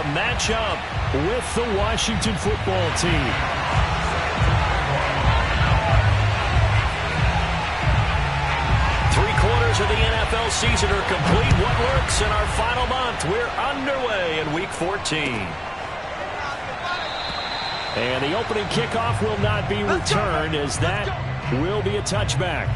to match up with the Washington football team. Three-quarters of the NFL season are complete. What works in our final month? We're underway in Week 14. And the opening kickoff will not be returned, as that will be a touchback.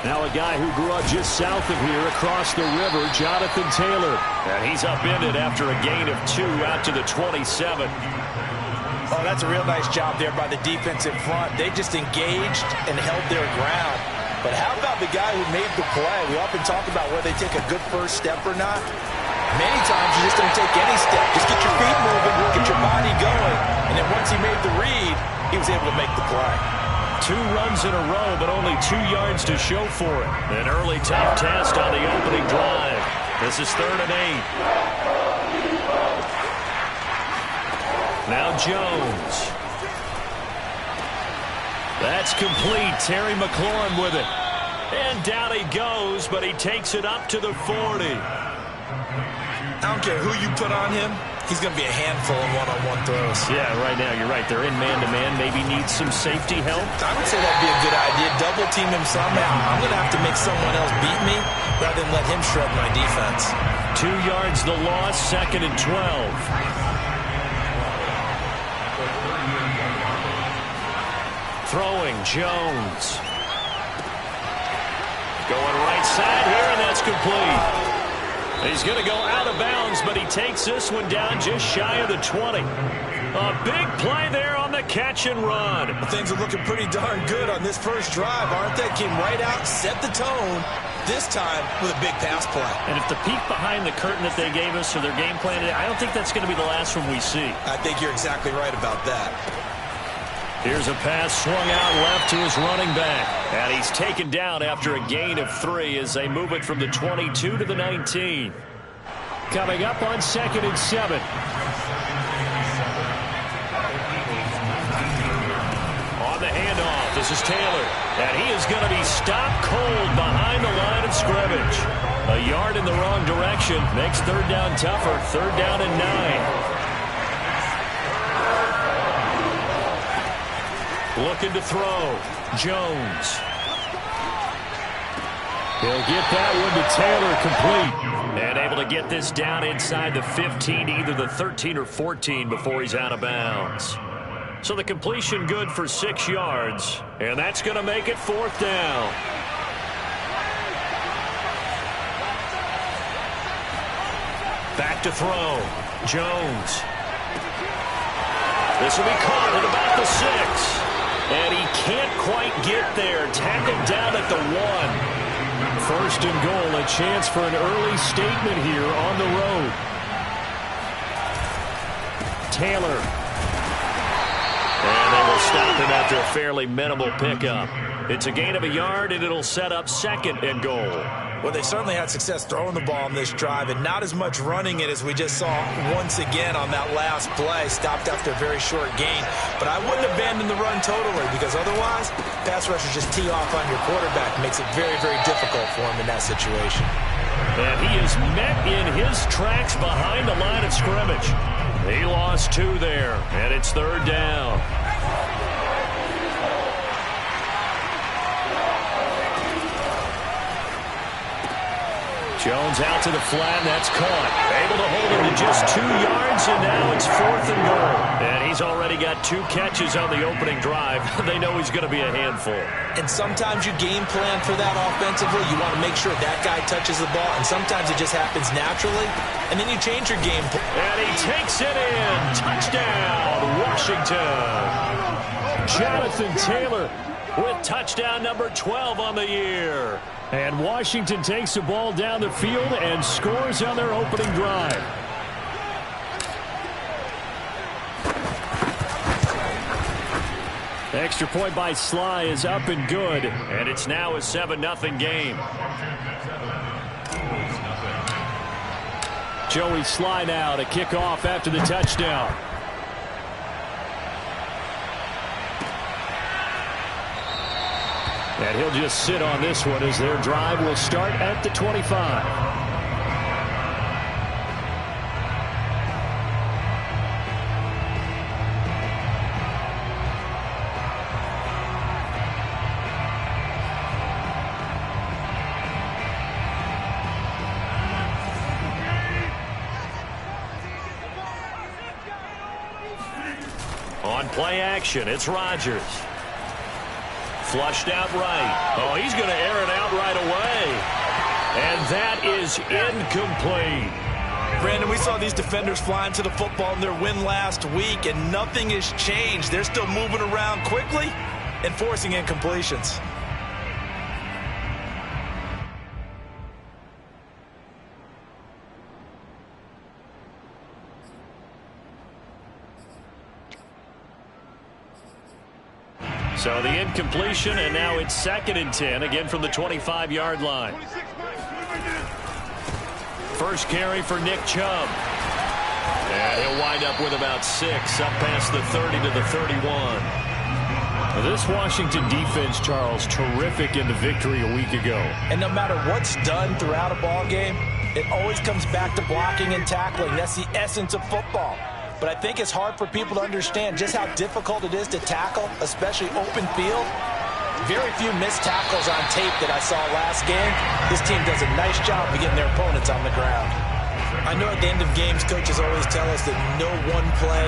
Now a guy who grew up just south of here across the river, Jonathan Taylor. And he's upended after a gain of 2 out to the 27. Oh, that's a real nice job there by the defense in front. They just engaged and held their ground. But how about the guy who made the play? We often talk about whether they take a good first step or not. Many times you just don't take any step. Just get your feet moving, get your body going. And then once he made the read, he was able to make the play. 2 runs in a row, but only 2 yards to show for it. An early tough test on the opening drive. This is 3rd and 8. Now Jones. That's complete. Terry McLaurin with it. And down he goes, but he takes it up to the 40. I don't care who you put on him. He's going to be a handful in one-on-one throws. Yeah, right now, you're right. They're in man-to-man. Maybe needs some safety help. I would say that'd be a good idea. Double team him somehow. I'm going to have to make someone else beat me rather than let him shred my defense. 2 yards the loss, 2nd and 12. Throwing, Jones. Going right side here, and that's complete. He's going to go out of bounds, but he takes this one down just shy of the 20. A big play there on the catch and run. Well, things are looking pretty darn good on this first drive, aren't they? Came right out, set the tone, this time with a big pass play. And if the peek behind the curtain that they gave us or their game plan, I don't think that's going to be the last one we see. I think you're exactly right about that. Here's a pass swung out left to his running back. And he's taken down after a gain of 3 as they move it from the 22 to the 19. Coming up on 2nd and 7. On the handoff, this is Taylor. And he is going to be stopped cold behind the line of scrimmage. A yard in the wrong direction makes 3rd down tougher. 3rd down and 9. Looking to throw. Jones. He'll get that one to Taylor, complete. And able to get this down inside the 15, either the 13 or 14 before he's out of bounds. So the completion good for 6 yards. And that's going to make it 4th down. Back to throw. Jones. This will be caught at about the 6. And he can't quite get there. Tackled down at the 1. 1st and goal, a chance for an early statement here on the road. Taylor. And they will stop him after a fairly minimal pickup. It's a gain of a yard, and it'll set up 2nd and goal. Well, they certainly had success throwing the ball on this drive, and not as much running it as we just saw once again on that last play. Stopped after a very short gain. But I wouldn't abandon the run totally, because otherwise, pass rushers just tee off on your quarterback. Makes it very, very difficult for him in that situation. And he is met in his tracks behind the line of scrimmage. He lost 2 there, and it's 3rd down. Jones out to the flat, that's caught. Able to hold him to just 2 yards, and now it's 4th and goal. And he's already got 2 catches on the opening drive. They know he's going to be a handful. And sometimes you game plan for that offensively. You want to make sure that guy touches the ball, and sometimes it just happens naturally, and then you change your game plan. And he takes it in. Touchdown, Washington. Jonathan Taylor with touchdown number 12 on the year. And Washington takes the ball down the field and scores on their opening drive. The extra point by Sly is up and good, and it's now a 7-0 game. Joey Sly now to kick off after the touchdown. And he'll just sit on this one as their drive will start at the 25. On play action, it's Rodgers. Flushed out right. Oh, he's going to air it out right away. And that is incomplete. Brandon, we saw these defenders flying to the football in their win last week, and nothing has changed. They're still moving around quickly and forcing incompletions. So the incompletion, and now it's 2nd and 10, again from the 25-yard line. First carry for Nick Chubb. And he'll wind up with about 6, up past the 30 to the 31. Now this Washington defense, Charles, terrific in the victory a week ago. And no matter what's done throughout a ball game, it always comes back to blocking and tackling. That's the essence of football. But I think it's hard for people to understand just how difficult it is to tackle, especially open field. Very few missed tackles on tape that I saw last game. This team does a nice job of getting their opponents on the ground. I know at the end of games, coaches always tell us that no one play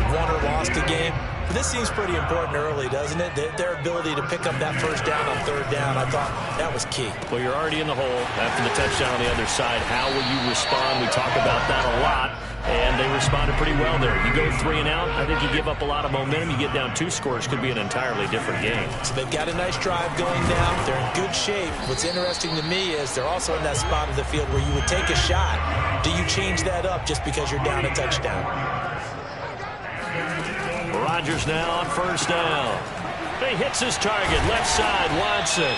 won or lost a game. But this seems pretty important early, doesn't it? Their ability to pick up that first down on 3rd down, I thought that was key. Well, you're already in the hole after the touchdown on the other side. How will you respond? We talk about that a lot. And they responded pretty well there. You go 3 and out, I think you give up a lot of momentum. You get down 2 scores, could be an entirely different game. So they've got a nice drive going down. They're in good shape. What's interesting to me is they're also in that spot of the field where you would take a shot. Do you change that up just because you're down a touchdown? Rodgers now on 1st down. He hits his target, left side, Watson.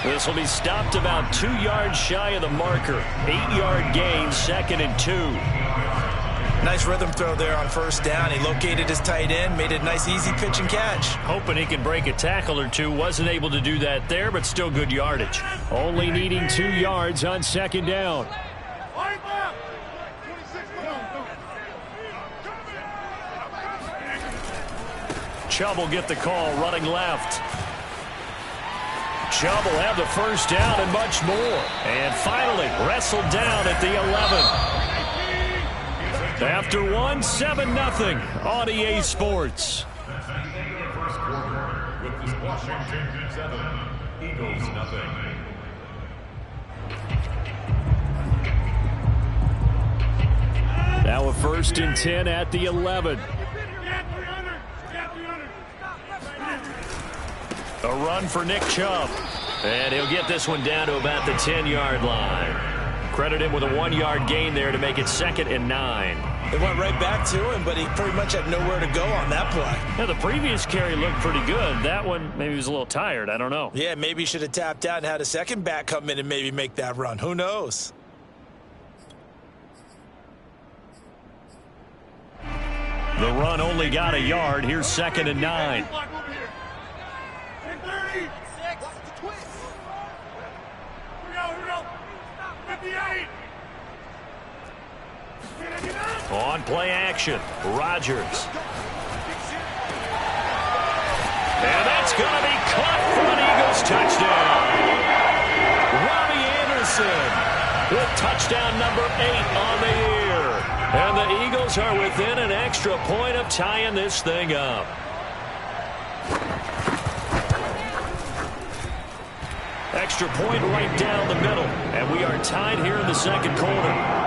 This will be stopped about 2 yards shy of the marker. 8-yard gain, 2nd and 2. Nice rhythm throw there on 1st down. He located his tight end, made a nice easy pitch and catch. Hoping he can break a tackle or two. Wasn't able to do that there, but still good yardage. Only needing 2 yards on 2nd down. Chubb will get the call, running left. Chubb will have the 1st down and much more. And finally wrestled down at the 11. After 1, 7-0 on EA Sports. Now a 1st and 10 at the 11. A run for Nick Chubb. And he'll get this one down to about the 10-yard line. Credit him with a 1-yard gain there to make it 2nd and 9. It went right back to him, but he pretty much had nowhere to go on that play. Yeah, the previous carry looked pretty good. That one, maybe he was a little tired. I don't know. Yeah, maybe he should have tapped out and had a second back come in and maybe make that run. Who knows? The run only got a yard. Here's 2nd and 9. On play action, Rodgers. And that's going to be caught for an Eagles touchdown. Robbie Anderson with touchdown number 8 on the year. And the Eagles are within an extra point of tying this thing up. Extra point right down the middle. And we are tied here in the 2nd quarter.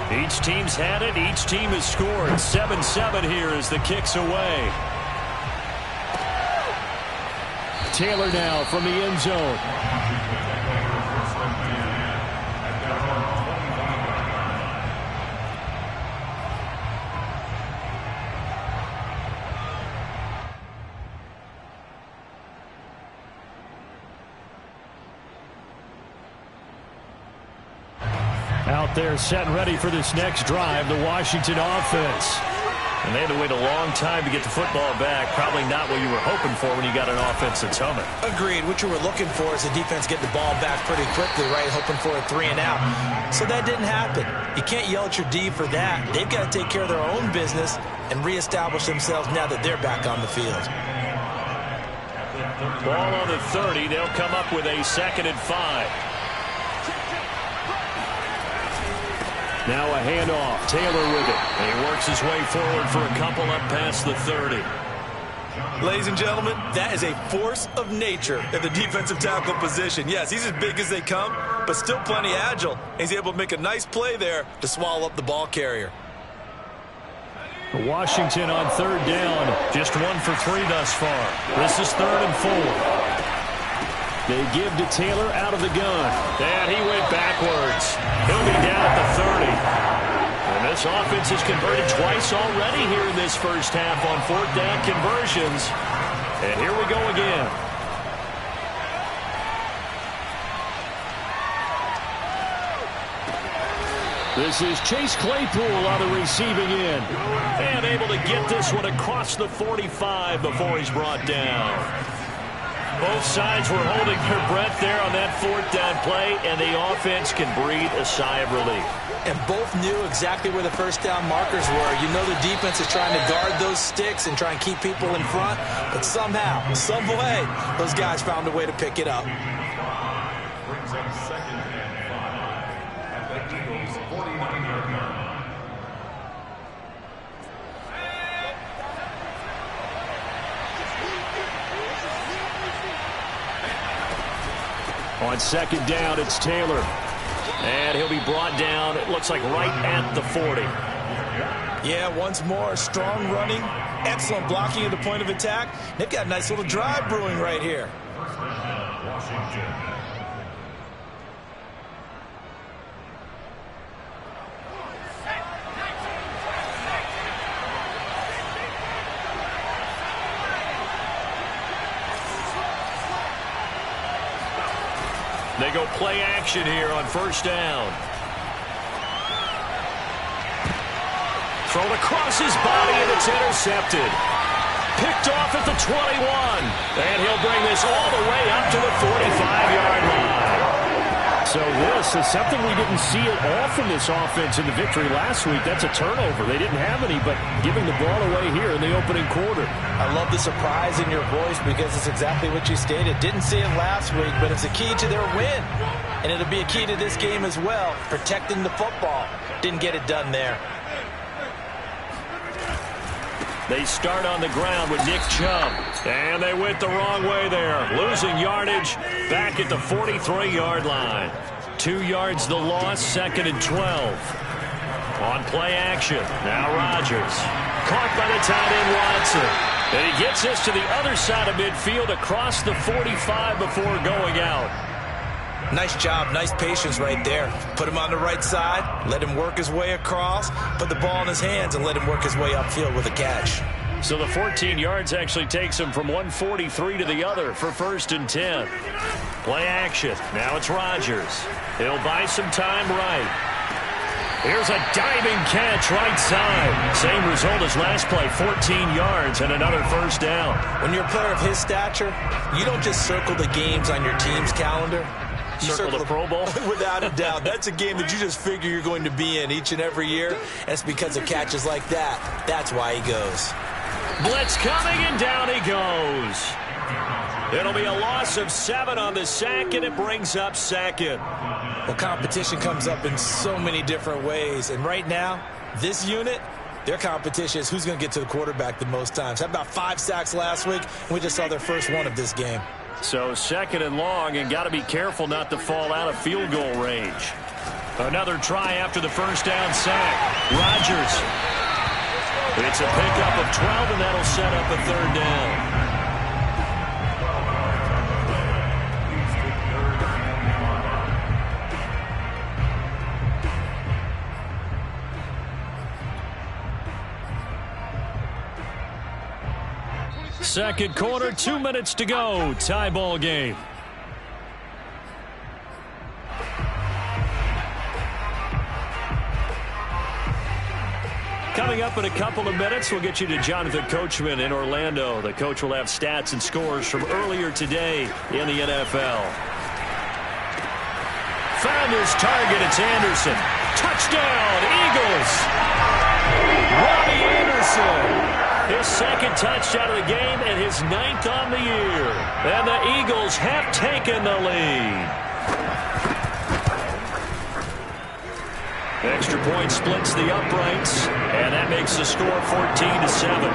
Each team's had it. Each team has scored. 7-7 here as the kick's away. Taylor now from the end zone. Out there set and ready for this next drive, the Washington offense. And they had to wait a long time to get the football back. Probably not what you were hoping for when you got an offense that's humming. Agreed. What you were looking for is the defense getting the ball back pretty quickly, right? Hoping for a 3 and out. So that didn't happen. You can't yell at your D for that. They've got to take care of their own business and reestablish themselves now that they're back on the field. Ball on the 30. They'll come up with a 2nd and 5. Now a handoff. Taylor with it. And he works his way forward for a couple up past the 30. Ladies and gentlemen, that is a force of nature in the defensive tackle position. Yes, he's as big as they come, but still plenty agile. He's able to make a nice play there to swallow up the ball carrier. Washington on 3rd down. Just 1 for 3 thus far. This is 3rd and 4. They give to Taylor out of the gun. And he went backwards. He'll be down at the 30. And this offense has converted twice already here in this first half on 4th down conversions. And here we go again. This is Chase Claypool on the receiving end. And able to get this one across the 45 before he's brought down. Both sides were holding their breath there on that 4th down play, and the offense can breathe a sigh of relief. And both knew exactly where the first down markers were. You know the defense is trying to guard those sticks and try and keep people in front, but somehow, some way, those guys found a way to pick it up. Brings up 2nd and 5 at the Eagles' 49-yard line. On 2nd down, it's Taylor. And he'll be brought down, it looks like right at the 40. Yeah, once more, strong running, excellent blocking at the point of attack. They've got a nice little drive brewing right here. Washington. They go play action here on 1st down. Thrown across his body, and it's intercepted. Picked off at the 21. And he'll bring this all the way up to the 45-yard line. So this is something we didn't see at all from this offense in the victory last week. That's a turnover. They didn't have any, but giving the ball away here in the opening quarter. I love the surprise in your voice because it's exactly what you stated. Didn't see it last week, but it's a key to their win. And it'll be a key to this game as well, protecting the football. Didn't get it done there. They start on the ground with Nick Chubb. And they went the wrong way there. Losing yardage back at the 43-yard line. 2 yards the loss, 2nd and 12. On play action. Now Rodgers. Caught by the tight end Watson. And he gets this to the other side of midfield across the 45 before going out. Nice job, nice patience right there. Put him on the right side, let him work his way across, put the ball in his hands, and let him work his way upfield with a catch. So the 14 yards actually takes him from 143 to the other for 1st and 10. Play action. Now it's Rodgers. He'll buy some time right. Here's a diving catch right side. Same result as last play, 14 yards and another 1st down. When you're a player of his stature, you don't just circle the games on your team's calendar. You circle the Pro Bowl? Without a doubt. That's a game that you just figure you're going to be in each and every year. And it's because of catches like that. That's why he goes. Blitz coming, and down he goes. It'll be a loss of 7 on the sack, and it brings up 2nd. Well, competition comes up in so many different ways. And right now, this unit, their competition is who's going to get to the quarterback the most times. Had about 5 sacks last week, and we just saw their first one of this game. So 2nd and long, and got to be careful not to fall out of field goal range. Another try after the 1st down sack. Rodgers. It's a pickup of 12, and that'll set up a 3rd down. Second quarter, 2 minutes to go. Tie ball game. Coming up in a couple of minutes, we'll get you to Jonathan Coachman in Orlando. The coach will have stats and scores from earlier today in the NFL. Found his target. It's Anderson. Touchdown, Eagles. Robbie Anderson. His second touchdown of the game and his 9th on the year. And the Eagles have taken the lead. Extra point splits the uprights, and that makes the score 14-7.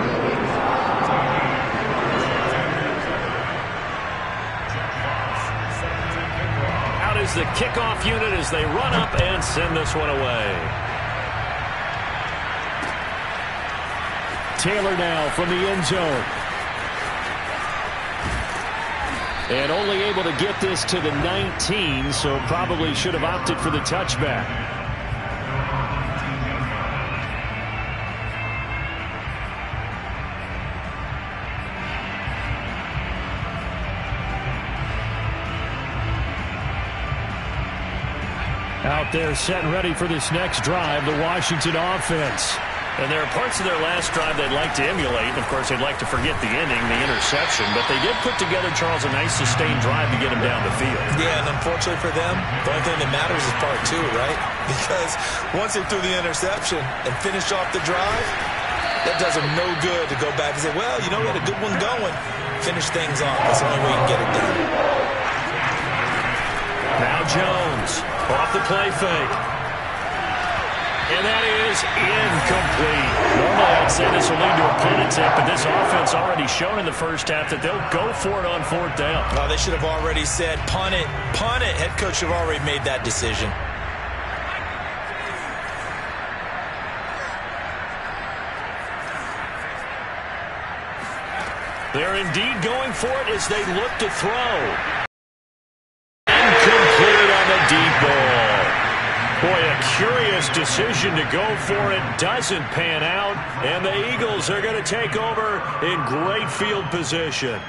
Out is the kickoff unit as they run up and send this one away. Taylor now from the end zone. And only able to get this to the 19, so probably should have opted for the touchback. Out there set and ready for this next drive, the Washington offense. And there are parts of their last drive they'd like to emulate. And, of course, they'd like to forget the ending, the interception. But they did put together, Charles, a nice sustained drive to get them down the field. Yeah, and unfortunately for them, the only thing that matters is part 2, right? Because once they threw the interception and finished off the drive, that does them no good to go back and say, well, you know, we had a good one going. Finish things off. That's the only way you can get it done. Now Jones off the play fake. And that is incomplete. Normally I'd say this will lead to a punt attempt, but this offense already shown in the first half that they'll go for it on 4th down. Oh, they should have already said, punt it, punt it. Head coach should have already made that decision. They're indeed going for it as they look to throw. Incomplete on the deep ball. Boy, a curious decision to go for it. Doesn't pan out, and the Eagles are going to take over in great field position.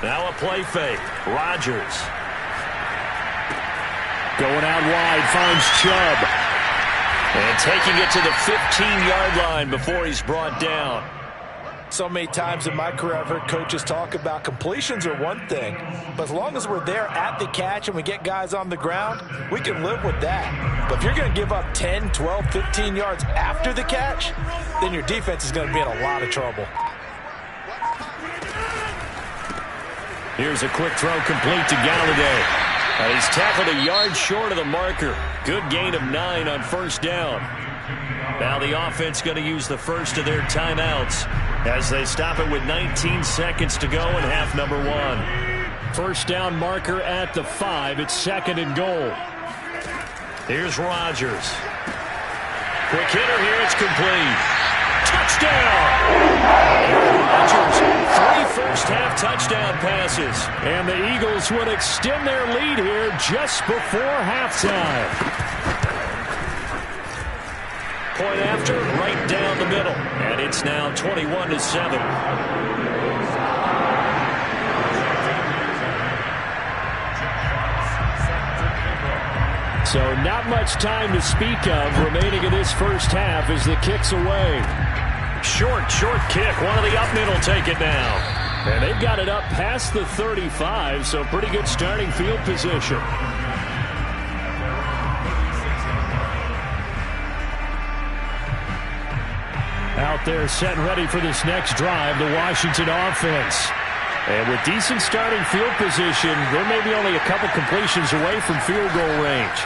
Now a play fake. Rodgers. Going out wide, finds Chubb. And taking it to the 15-yard line before he's brought down. So many times in my career I've heard coaches talk about completions are one thing, but as long as we're there at the catch and we get guys on the ground, we can live with that. But if you're going to give up 10, 12, 15 yards after the catch, then your defense is going to be in a lot of trouble. Here's a quick throw complete to Galladay. He's tackled a yard short of the marker. Good gain of 9 on 1st down. Now the offense going to use the first of their timeouts as they stop it with 19 seconds to go in half number 1. 1st down marker at the 5. It's 2nd and goal. Here's Rodgers. Quick hitter here. It's complete. Touchdown! Rodgers, 3 first-half touchdown passes. And the Eagles would extend their lead here just before halftime. Point after, right down the middle. And it's now 21-7. So not much time to speak of remaining in this first half as the kick's away. Short kick. One of the up men will take it now. And they've got it up past the 35, so pretty good starting field position. Out there set and ready for this next drive, the Washington offense. And with decent starting field position, they're maybe only a couple completions away from field goal range.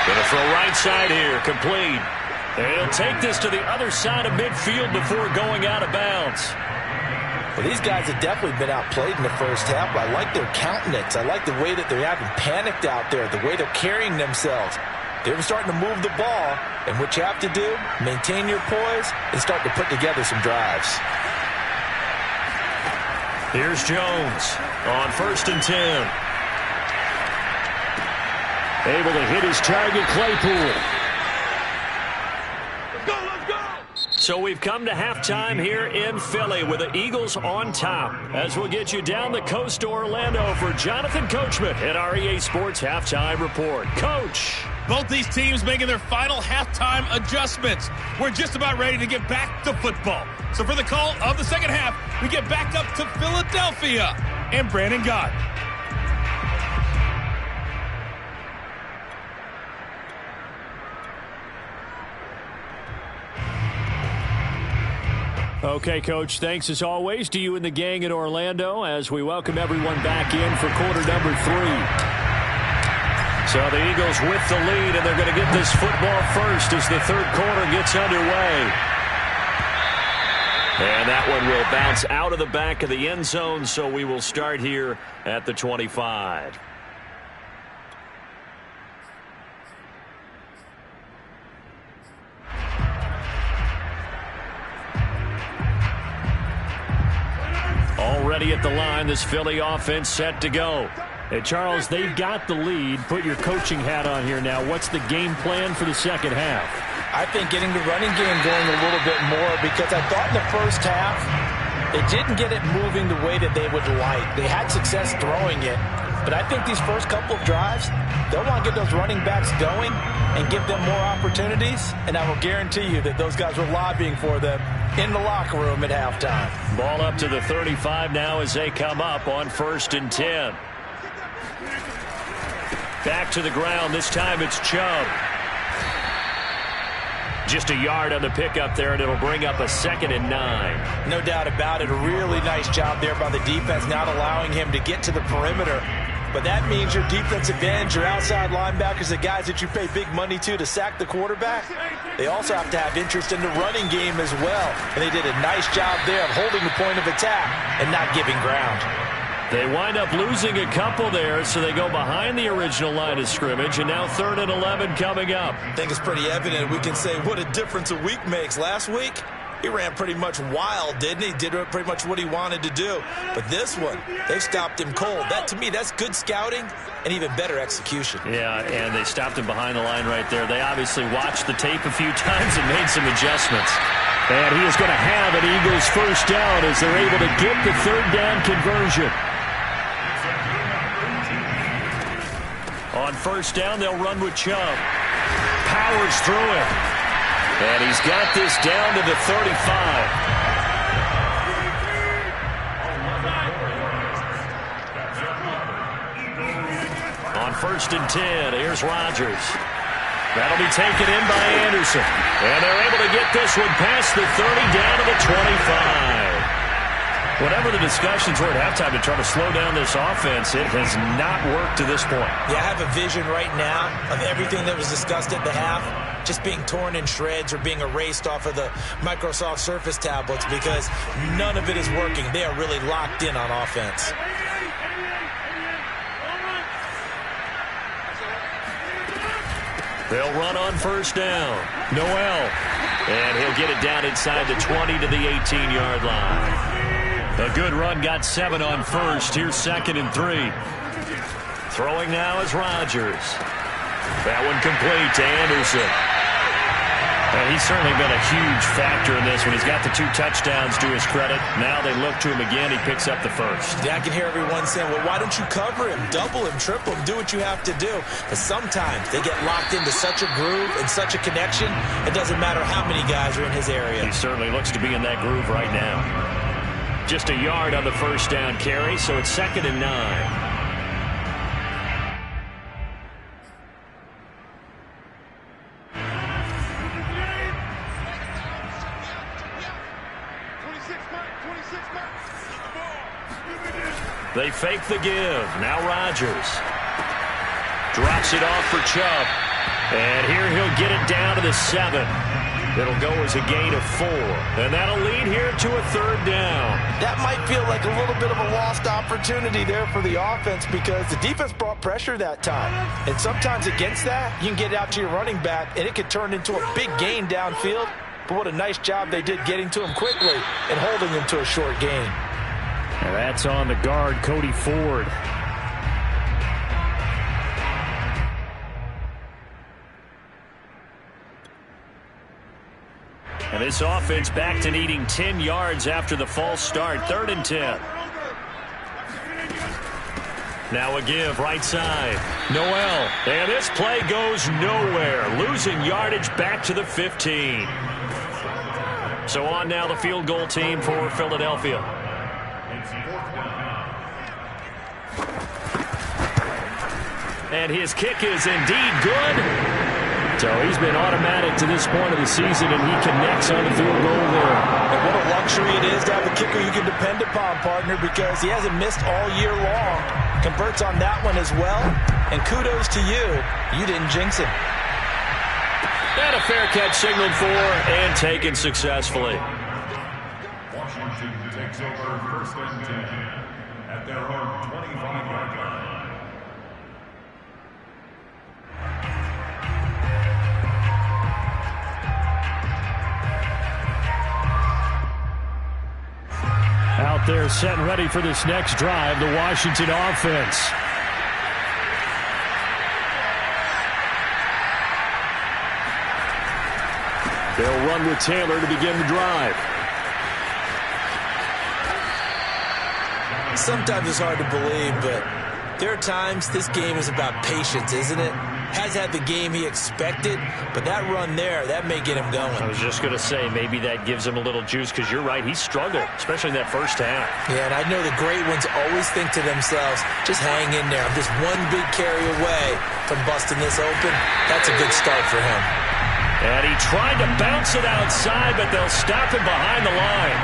Going to throw right side here, complete. And he'll take this to the other side of midfield before going out of bounds. Well, these guys have definitely been outplayed in the first half. I like their countenance. I like the way that they're having panicked out there, the way they're carrying themselves. They're starting to move the ball, and what you have to do, maintain your poise and start to put together some drives. Here's Jones on 1st and 10. Able to hit his target, Claypool. So we've come to halftime here in Philly with the Eagles on top. As we'll get you down the coast to Orlando for Jonathan Coachman at our EA Sports Halftime Report. Coach. Both these teams making their final halftime adjustments. We're just about ready to get back to football. So for the call of the second half, we get back up to Philadelphia and Brandon Gott. Okay, Coach, thanks as always to you and the gang in Orlando as we welcome everyone back in for quarter number 3. So the Eagles with the lead, and they're going to get this football first as the third quarter gets underway. And that one will bounce out of the back of the end zone, so we will start here at the 25. Already at the line, this Philly offense set to go. Hey, Charles, they've got the lead. Put your coaching hat on here now. What's the game plan for the second half? I think getting the running game going a little bit more, because I thought in the first half they didn't get it moving the way that they would like. They had success throwing it, but I think these first couple of drives, they'll want to get those running backs going and give them more opportunities, and I will guarantee you that those guys were lobbying for them in the locker room at halftime. Ball up to the 35 now as they come up on 1st and 10. Back to the ground. This time it's Chubb. Just a yard on the pickup there, and it'll bring up a 2nd and 9. No doubt about it. A really nice job there by the defense, not allowing him to get to the perimeter. But that means your defensive ends, your outside linebackers, the guys that you pay big money to sack the quarterback, they also have to have interest in the running game as well. And they did a nice job there of holding the point of attack and not giving ground. They wind up losing a couple there, so they go behind the original line of scrimmage, and now 3rd and 11 coming up. I think it's pretty evident. We can say what a difference a week makes. Last week, he ran pretty much wild, didn't he? Did pretty much what he wanted to do. But this one, they stopped him cold. That, to me, that's good scouting and even better execution. Yeah, and they stopped him behind the line right there. They obviously watched the tape a few times and made some adjustments. And he is going to have an Eagles first down as they're able to get the 3rd down conversion. On 1st down, they'll run with Chubb. Powers through it. And he's got this down to the 35. On 1st and 10, here's Rodgers. That'll be taken in by Anderson. And they're able to get this one past the 30 down to the 25. Whatever the discussions were at halftime to try to slow down this offense, it has not worked to this point. Yeah, I have a vision right now of everything that was discussed at the half just being torn in shreds or being erased off of the Microsoft Surface tablets, because none of it is working. They are really locked in on offense. They'll run on 1st down. Noel. And he'll get it down inside the 20 to the 18-yard line. A good run, got 7 on 1st. Here's 2nd and 3. Throwing now is Rodgers. That one complete to Anderson. And he's certainly been a huge factor in this one. He's got the 2 touchdowns to his credit. Now they look to him again. He picks up the 1st. Yeah, I can hear everyone saying, well, why don't you cover him, double him, triple him, do what you have to do. But sometimes they get locked into such a groove and such a connection, it doesn't matter how many guys are in his area. He certainly looks to be in that groove right now. Just a yard on the 1st down carry, so it's 2nd and 9. They fake the give. Now Rodgers drops it off for Chubb. And here he'll get it down to the 7. It'll go as a gain of 4. And that'll lead here to a 3rd down. That might feel like a little bit of a lost opportunity there for the offense, because the defense brought pressure that time. And sometimes against that, you can get out to your running back, and it could turn into a big gain downfield. But what a nice job they did getting to him quickly and holding him to a short gain. And that's on the guard, Cody Ford. And this offense back to needing 10 yards after the false start. 3rd and 10. Now a give right side. Noel. And this play goes nowhere. Losing yardage back to the 15. So on now the field goal team for Philadelphia. And his kick is indeed good. So he's been automatic to this point of the season, and he connects on the field goal there. And what a luxury it is to have a kicker you can depend upon, partner, because he hasn't missed all year long. Converts on that one as well. And kudos to you. You didn't jinx him. And a fair catch signaled for and taken successfully. Washington takes over 1st and 10 at their own 25-yard line. Out there set and ready for this next drive, the Washington offense. They'll run with Taylor to begin the drive. Sometimes it's hard to believe, but there are times this game is about patience, isn't it? Has had the game he expected, but that run there, that may get him going. I was just going to say, maybe that gives him a little juice, because you're right, he struggled, especially in that first half. Yeah, and I know the great ones always think to themselves, just hang in there. I'm just one big carry away from busting this open. That's a good start for him. And he tried to bounce it outside, but they'll stop him behind the line.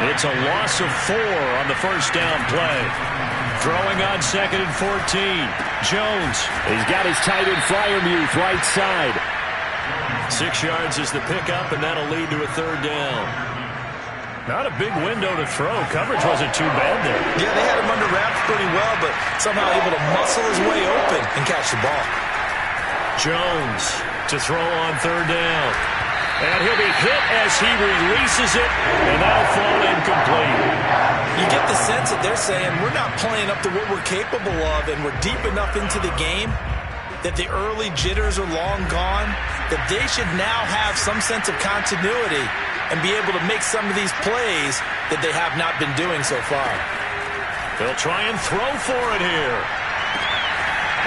It's a loss of 4 on the first down play. Throwing on 2nd and 14. Jones. He's got his tight end Fryermuth right side. 6 yards is the pickup, and that'll lead to a 3rd down. Not a big window to throw. Coverage wasn't too bad there. Yeah, they had him under wraps pretty well, but somehow able to muscle his way open and catch the ball. Jones to throw on 3rd down. And he'll be hit as he releases it, and that'll fall incomplete. You get the sense that they're saying we're not playing up to what we're capable of, and we're deep enough into the game that the early jitters are long gone, that they should now have some sense of continuity and be able to make some of these plays that they have not been doing so far. They'll try and throw for it here.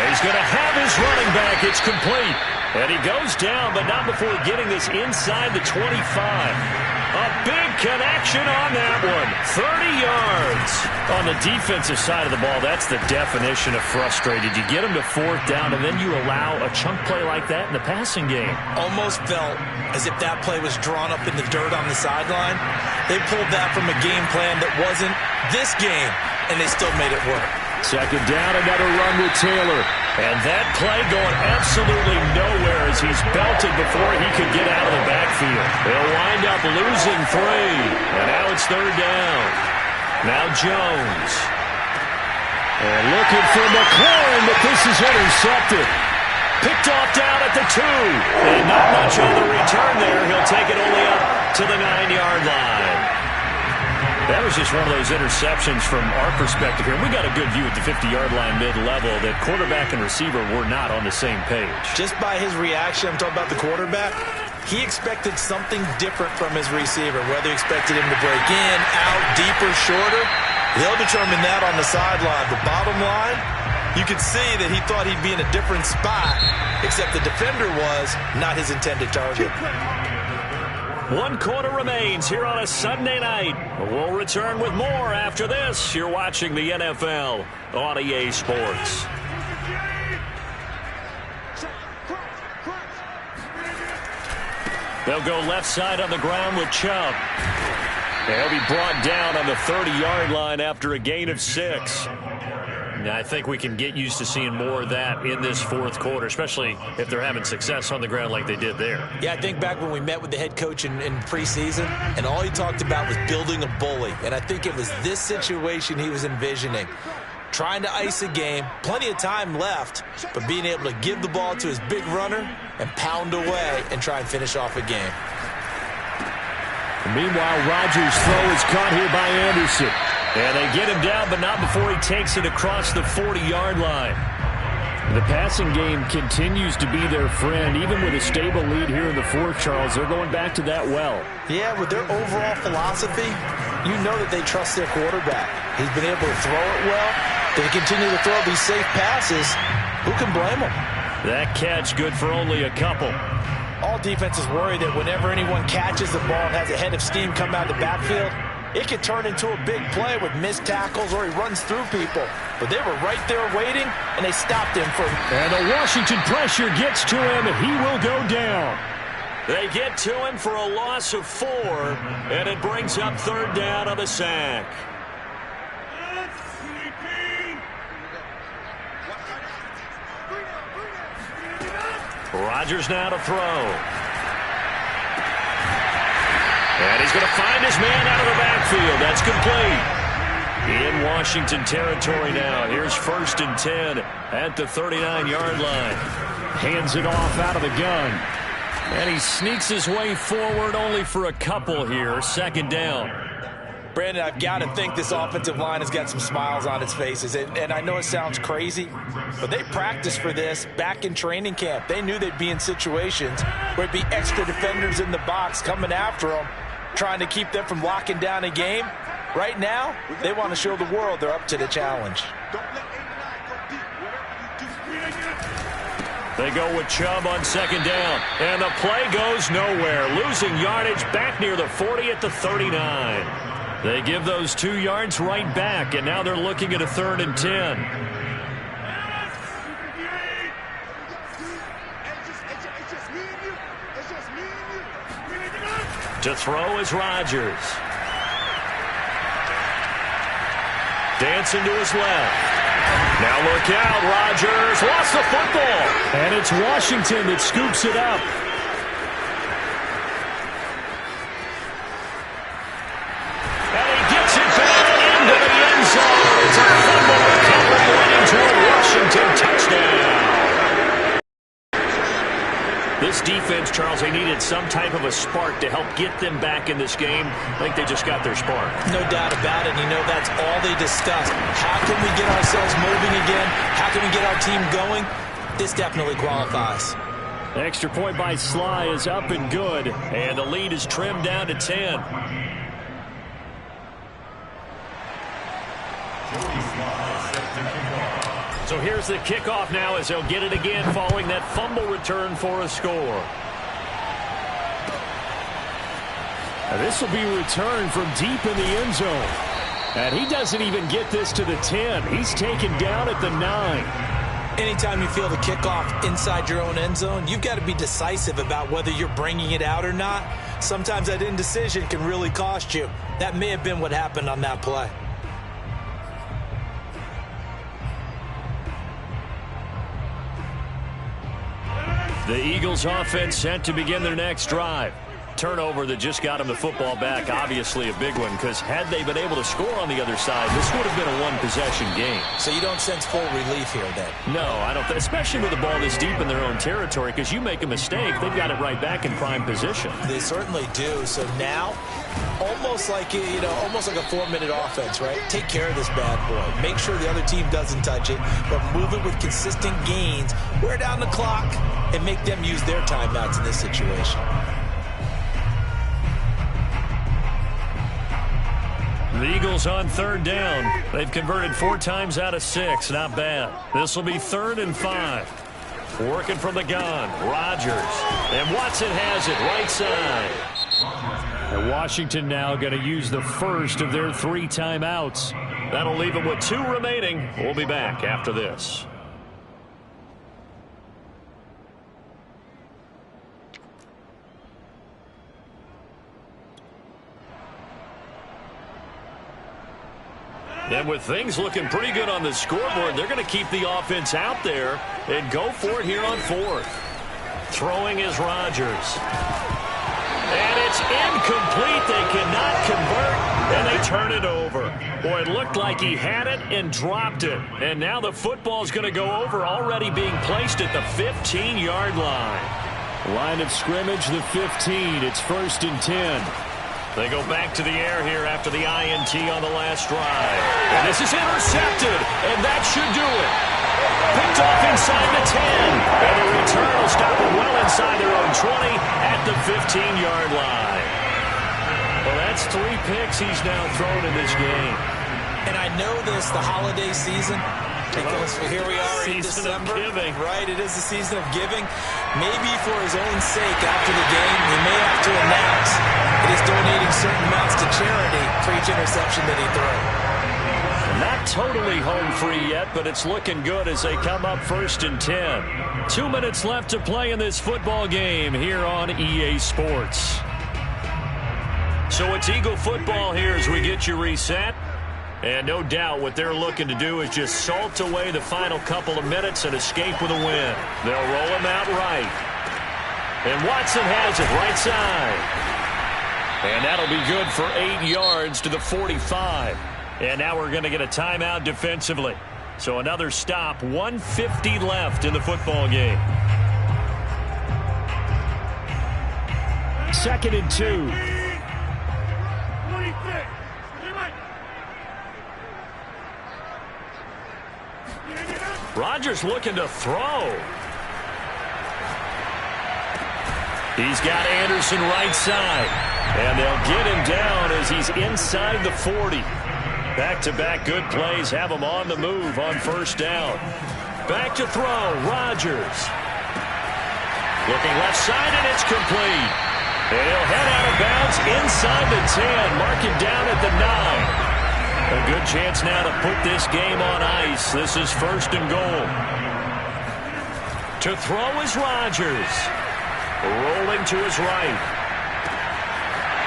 He's going to have his running back. It's complete. And he goes down, but not before getting this inside the 25. A big connection on that one. 30 yards. On the defensive side of the ball, that's the definition of frustrated. You get them to 4th down, and then you allow a chunk play like that in the passing game. Almost felt as if that play was drawn up in the dirt on the sideline. They pulled that from a game plan that wasn't this game, and they still made it work. 2nd down, another run with Taylor. And that play going absolutely nowhere as he's belted before he could get out of the backfield. They'll wind up losing 3. And now it's 3rd down. Now Jones. And looking for McLaurin, but this is intercepted. Picked off down at the 2. And not much on the return there. He'll take it only up to the 9-yard line. That was just one of those interceptions from our perspective here. We got a good view at the 50-yard line mid-level that quarterback and receiver were not on the same page. Just by his reaction, I'm talking about the quarterback, he expected something different from his receiver, whether he expected him to break in, out, deeper, shorter. They'll determine that on the sideline. The bottom line, you could see that he thought he'd be in a different spot, except the defender was not his intended target. 1 quarter remains here on a Sunday night. We'll return with more after this. You're watching the NFL on EA Sports. They'll go left side on the ground with Chubb. They'll be brought down on the 30-yard line after a gain of 6. Now, I think we can get used to seeing more of that in this 4th quarter, especially if they're having success on the ground like they did there. Yeah, I think back when we met with the head coach in preseason, and all he talked about was building a bully. And I think it was this situation he was envisioning. Trying to ice a game, plenty of time left, but being able to give the ball to his big runner and pound away and try and finish off a game. Meanwhile, Rodgers' throw is caught here by Anderson. And they get him down, but not before he takes it across the 40-yard line. The passing game continues to be their friend. Even with a stable lead here in the fourth, Charles, they're going back to that well. Yeah, with their overall philosophy, you know that they trust their quarterback. He's been able to throw it well. They continue to throw these safe passes. Who can blame them? That catch good for only a couple. All defenses worry that whenever anyone catches the ball and has a head of steam come out of the backfield, it could turn into a big play with missed tackles or he runs through people. But they were right there waiting, and they stopped him from... And the Washington pressure gets to him, and he will go down. They get to him for a loss of 4, and it brings up third down on the sack. Rodgers now to throw. And he's going to find his man out of the backfield. That's complete. In Washington territory now. Here's 1st and 10 at the 39-yard line. Hands it off out of the gun. And he sneaks his way forward only for a couple here. 2nd down. Brandon, I've got to think this offensive line has got some smiles on its faces. And I know it sounds crazy, but they practiced for this back in training camp. They knew they'd be in situations where it'd be extra defenders in the box coming after them, trying to keep them from locking down a game. Right now, they want to show the world they're up to the challenge. They go with Chubb on 2nd down, and the play goes nowhere. Losing yardage back near the 40 at the 39. They give those 2 yards right back, and now they're looking at a 3rd and 10. To throw is Rodgers. Dancing to his left. Now look out, Rodgers lost the football. And it's Washington that scoops it up. And he gets it back into the end zone. It's a fumble recovery running toward Washington. Touchdown. This defense, Charles, they needed some type of a spark to help get them back in this game. I think they just got their spark. No doubt about it. You know, that's all they discussed. How can we get ourselves moving again? How can we get our team going? This definitely qualifies. Extra point by Sly is up and good, and the lead is trimmed down to 10. So here's the kickoff now as they'll get it again following that fumble return for a score. This will be returned from deep in the end zone. And he doesn't even get this to the 10. He's taken down at the 9. Anytime you feel the kickoff inside your own end zone, you've got to be decisive about whether you're bringing it out or not. Sometimes that indecision can really cost you. That may have been what happened on that play. The Eagles offense set to begin their next drive. Turnover that just got them the football back, obviously a big one, because had they been able to score on the other side, this would have been a one-possession game. So you don't sense full relief here, then? No, I don't, especially with the ball this deep in their own territory, because you make a mistake, they've got it right back in prime position. They certainly do. So now, almost like a 4-minute offense, right? Take care of this bad boy. Make sure the other team doesn't touch it, but move it with consistent gains. Wear down the clock and make them use their timeouts in this situation. The Eagles on 3rd down. They've converted 4 times out of 6. Not bad. This will be 3rd and 5. Working from the gun. Rodgers. And Watson has it right side. And Washington now going to use the first of their 3 timeouts. That'll leave them with 2 remaining. We'll be back after this. And with things looking pretty good on the scoreboard, they're going to keep the offense out there and go for it here on 4th. Throwing is Rodgers. And it's incomplete. They cannot convert, and they turn it over. Boy, it looked like he had it and dropped it. And now the football's going to go over, already being placed at the 15-yard line. Line of scrimmage, the 15. It's 1st and 10. They go back to the air here after the INT on the last drive. And this is intercepted, and that should do it. Picked off inside the 10. And the return will stop them well inside their own 20 at the 15-yard line. Well, that's 3 picks he's now thrown in this game. And I know this, the holiday season, because here we are in December. Giving. Right, it is the season of giving. Maybe for his own sake after the game, he may have to announce that he's donating certain amounts to charity for each interception that he throws. Not totally home free yet, but it's looking good as they come up 1st and 10. 2 minutes left to play in this football game here on EA Sports. So it's Eagle football here as we get you reset. And no doubt what they're looking to do is just salt away the final couple of minutes and escape with a win. They'll roll him out right. And Watson has it right side. And that'll be good for 8 yards to the 45. And now we're going to get a timeout defensively. So another stop, 1:50 left in the football game. 2nd and 2. Rodgers looking to throw. He's got Anderson right side. And they'll get him down as he's inside the 40. Back-to-back good plays have him on the move on 1st down. Back to throw, Rodgers. Looking left side, and it's complete. And he'll head out of bounds inside the 10, marking down at the 9. A good chance now to put this game on ice. This is 1st and goal. To throw is Rodgers. Rolling to his right.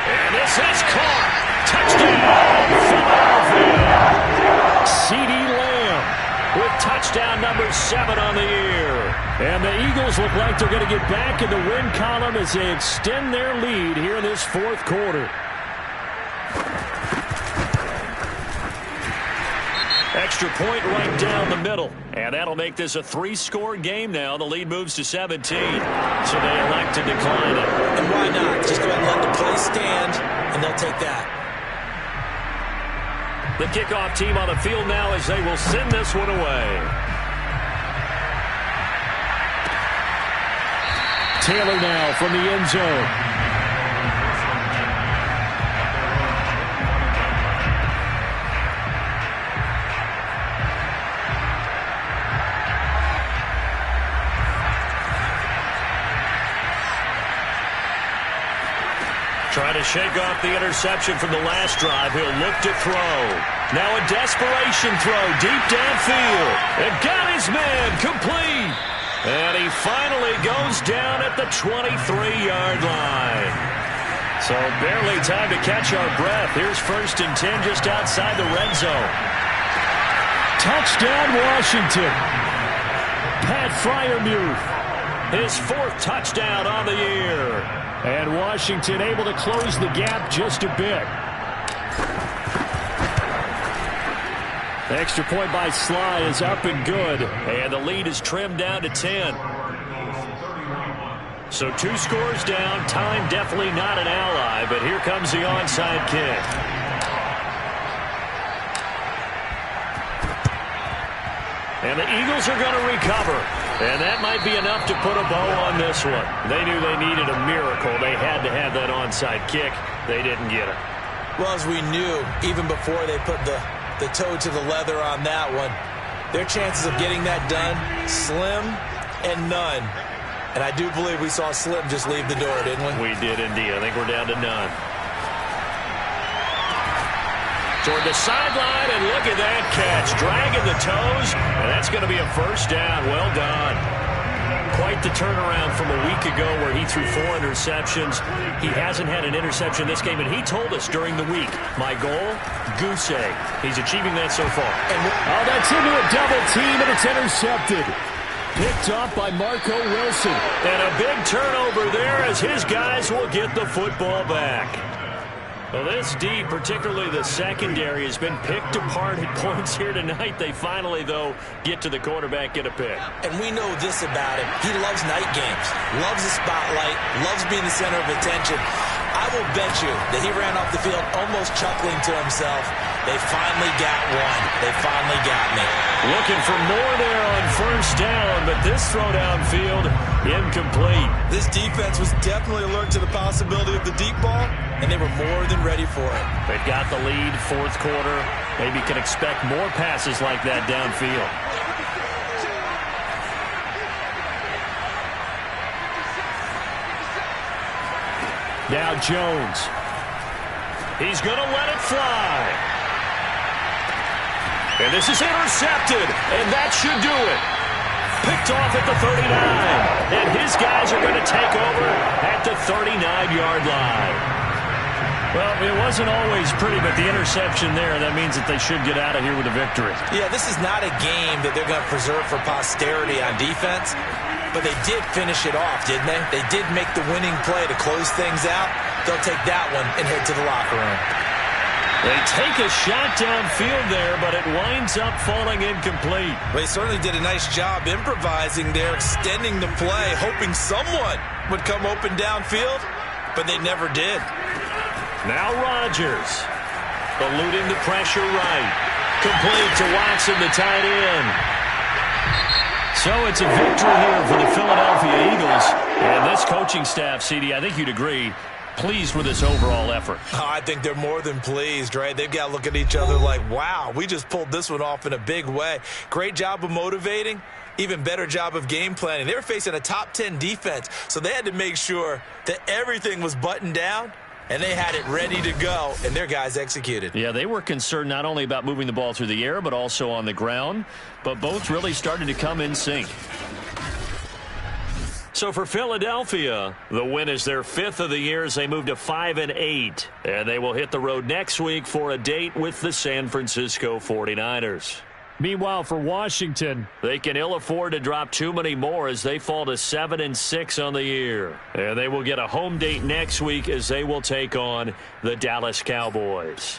And this is caught. Touchdown, Philadelphia. CeeDee Lamb with touchdown number 7 on the year. And the Eagles look like they're going to get back in the win column as they extend their lead here in this 4th quarter. Extra point right down the middle. And that'll make this a 3-score game now. The lead moves to 17. So they elect to decline it. And why not? Just go ahead and let the play stand, and they'll take that. The kickoff team on the field now as they will send this one away. Taylor now from the end zone. Trying to shake off the interception from the last drive. He'll look to throw. Now a desperation throw deep downfield. And got his man complete. And he finally goes down at the 23-yard line. So barely time to catch our breath. Here's 1st and 10 just outside the red zone. Touchdown, Washington. Pat Freiermuth. His 4th touchdown on the year. And Washington able to close the gap just a bit. The extra point by Sly is up and good. And the lead is trimmed down to 10. So 2 scores down. Time definitely not an ally. But here comes the onside kick. And the Eagles are going to recover. And that might be enough to put a bow on this one. They knew they needed a miracle. They had to have that onside kick. They didn't get it. Well, as we knew, even before they put the toe to the leather on that one, their chances of getting that done, slim and none. And I do believe we saw Slim just leave the door, didn't we? We did indeed. I think we're down to none. Toward the sideline, and look at that catch. Dragging the toes, and that's going to be a 1st down. Well done. Quite the turnaround from a week ago where he threw 4 interceptions. He hasn't had an interception this game, and he told us during the week, my goal, goose egg. He's achieving that so far. Oh, that's into a double team, and it's intercepted. Picked off by Marco Wilson. And a big turnover there as his guys will get the football back. Well, this D, particularly the secondary, has been picked apart at points here tonight. They finally, though, get to the quarterback, get a pick. And we know this about him. He loves night games, loves the spotlight, loves being the center of attention. I will bet you that he ran off the field almost chuckling to himself They finally got one. They finally got me. Looking for more there on first down, but this throw downfield incomplete. This defense was definitely alert to the possibility of the deep ball, and they were more than ready for it. They've got the lead, fourth quarter. Maybe can expect more passes like that downfield. Now Jones. He's going to let it fly. And this is intercepted, and that should do it. Picked off at the 39, and his guys are going to take over at the 39-yard line. Well, it wasn't always pretty, but the interception there, that means that they should get out of here with a victory. Yeah, this is not a game that they're going to preserve for posterity on defense, but they did finish it off, didn't they? They did make the winning play to close things out. They'll take that one and head to the locker room. They take a shot downfield there, but it winds up falling incomplete. They certainly did a nice job improvising there, extending the play, hoping someone would come open downfield, but they never did. Now Rodgers, eluding the pressure right. Complete to Watson, the tight end. So it's a victory here for the Philadelphia Eagles. And this coaching staff, CD, I think you'd agree, pleased with this overall effort. Oh, I think they're more than pleased, right? They've got to look at each other like, wow, we just pulled this one off in a big way. Great job of motivating, even better job of game planning. They were facing a top 10 defense, so they had to make sure that everything was buttoned down, and they had it ready to go, and their guys executed. Yeah, they were concerned not only about moving the ball through the air, but also on the ground, but both really started to come in sync. So for Philadelphia, the win is their 5th of the year as they move to 5-8. And they will hit the road next week for a date with the San Francisco 49ers. Meanwhile, for Washington, they can ill afford to drop too many more as they fall to 7-6 on the year. And they will get a home date next week as they will take on the Dallas Cowboys.